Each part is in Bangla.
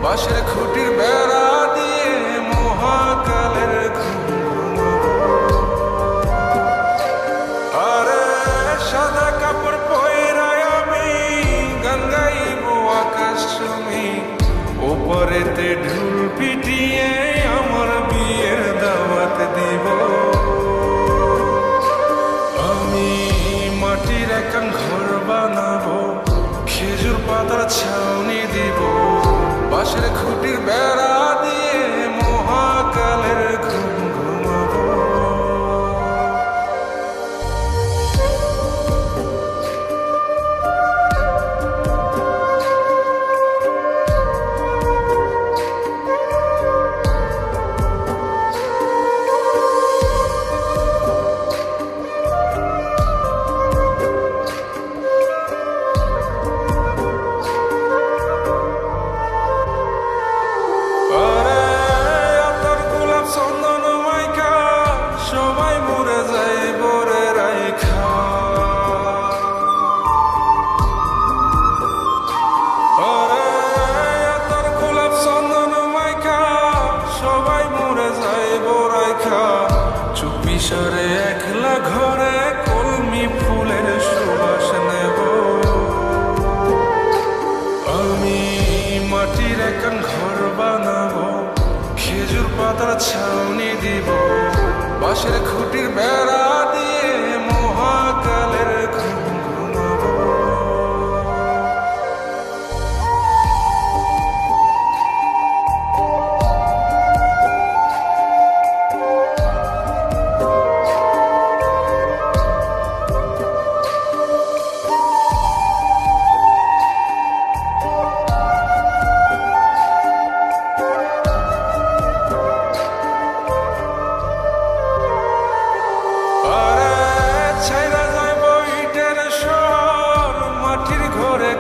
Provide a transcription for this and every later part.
বাঁশের খুঁটির বেড়া দিয়ে মহাকালের ঘুম ঘুমাবো। আরে সাদা কাপড় পয়রায় আমি গান গাইবো আকাশ ছুঁই, ওপরেতে ঢুল পিটিয়ে আমার বিয়ের দাওয়াত দিব। আমি মাটির একখান ঘর বানাবো, খেজুর পাতার ছাউনি দিব, বাঁশের খুঁটির বেড়া দিয়ে মহাকালের ঘুম ঘুমাবো। চুপিসারে একলা ঘরে কলমি ফুলের সুবাস নেব। আমি মাটির একখান ঘর বানাবো, খেজুর পাতার ছাউনি দিব, বাঁশের খুঁটির বেড়া দিয়ে মহাকালের ঘুম ঘুমাবো।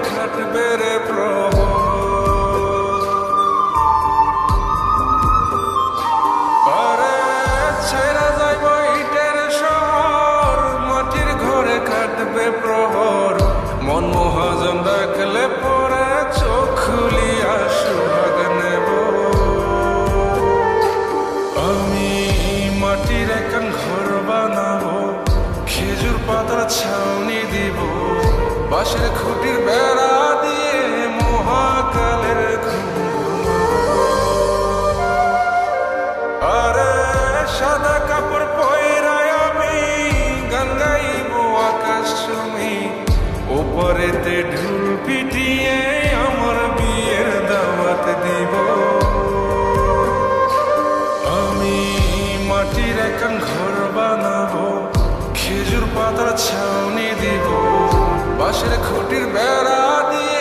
খাটবে রে প্রহর, আরে ছেড়া যাইব ইটের শহর, মাটির ঘরে খাটবে প্রহর। মন মহাজন ডাকলে পরে চোখ খুলিয়া সুহাগ নেব। আমি মাটির একখান ঘর বানাবো, খেজুর পাতার ছাউনি দিব, বাঁশের খুঁটির বেড়া দিয়ে মহাকালের ঘুম ঘুমাবো। আরে সাদা কাপড় পয়রায় আমি গান গাইবো আকাশ ছুঁই, ওপরেতে ঢুল পিটিয়ে আমার বিয়ের দাওয়াত দিব। আমি মাটির একখান ঘর বানাবো, খেজুর পাতার ছাউনি দিব, বাঁশের খুঁটির বেড়া দিয়ে